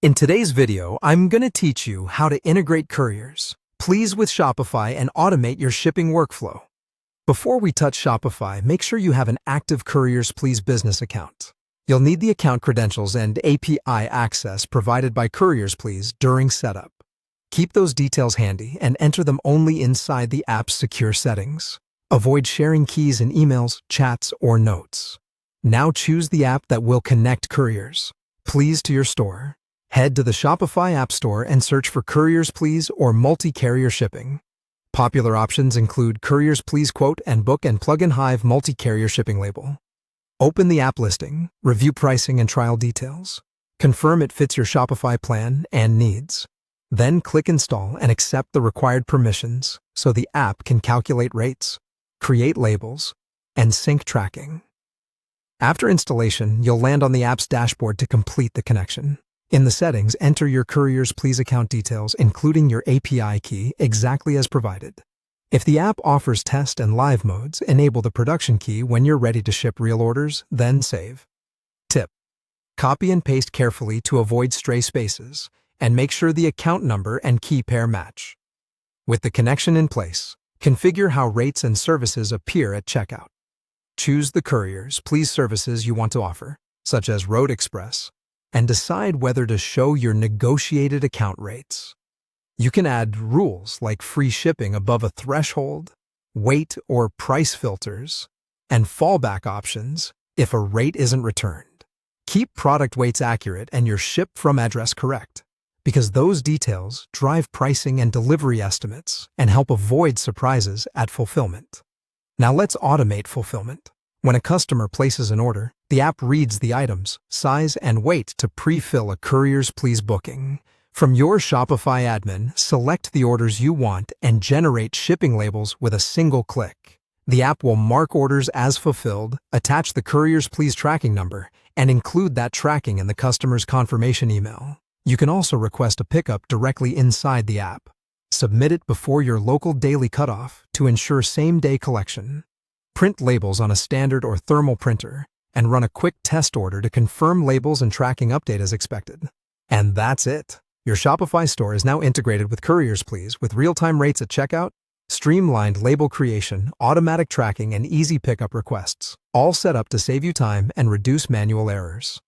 In today's video, I'm going to teach you how to integrate CouriersPlease with Shopify and automate your shipping workflow. Before we touch Shopify, make sure you have an active CouriersPlease business account. You'll need the account credentials and API access provided by CouriersPlease during setup. Keep those details handy and enter them only inside the app's secure settings. Avoid sharing keys in emails, chats, or notes. Now choose the app that will connect CouriersPlease to your store. Head to the Shopify App Store and search for CouriersPlease or multi-carrier shipping. Popular options include CouriersPlease Quote and Book and Plug-in Hive multi-carrier shipping label. Open the app listing, review pricing and trial details. Confirm it fits your Shopify plan and needs. Then click Install and accept the required permissions so the app can calculate rates, create labels, and sync tracking. After installation, you'll land on the app's dashboard to complete the connection. In the settings, enter your CouriersPlease account details, including your API key, exactly as provided. If the app offers test and live modes, enable the production key when you're ready to ship real orders, then save. Tip: copy and paste carefully to avoid stray spaces, and make sure the account number and key pair match. With the connection in place, configure how rates and services appear at checkout. Choose the CouriersPlease services you want to offer, such as Road Express, and decide whether to show your negotiated account rates. You can add rules like free shipping above a threshold, weight or price filters, and fallback options if a rate isn't returned. Keep product weights accurate and your ship from address correct, because those details drive pricing and delivery estimates and help avoid surprises at fulfillment. Now let's automate fulfillment. When a customer places an order, the app reads the items, size, and weight to pre-fill a CouriersPlease booking. From your Shopify admin, select the orders you want and generate shipping labels with a single click. The app will mark orders as fulfilled, attach the CouriersPlease tracking number, and include that tracking in the customer's confirmation email. You can also request a pickup directly inside the app. Submit it before your local daily cutoff to ensure same-day collection. Print labels on a standard or thermal printer, and run a quick test order to confirm labels and tracking update as expected. And that's it. Your Shopify store is now integrated with CouriersPlease with real-time rates at checkout, streamlined label creation, automatic tracking, and easy pickup requests, all set up to save you time and reduce manual errors.